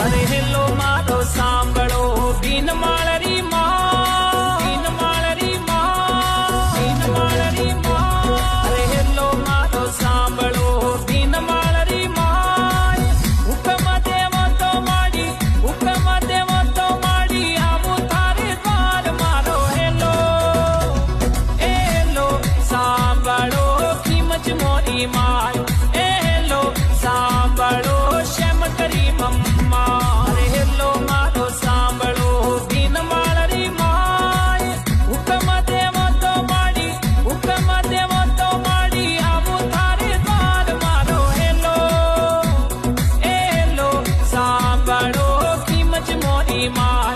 અરે હેલો મારો સાંભળો બીન માળરી માં, બીન માળરી માં, બીન માળરી માં. અરે હેલો મારો સાંભળો બીન માળરી માં. હુકમ દેવો તો માડી, હુકમ દેવો તો માડી, આવું તારે દ્વાર મારો હેલો. હેલો સાંભળો કિંમત મોરી માય, હેલો સાંભળો શેમ કરી મમ્મા. અરે હેલો મારો સાંભળો બીન માળરી માય. હુકમ દેવો તો માડી, હુકમ દેવો તો માડી, આવું તારે દ્વાર મારો હેલો. હેલો સાંભળો કિંમત મોરી માય.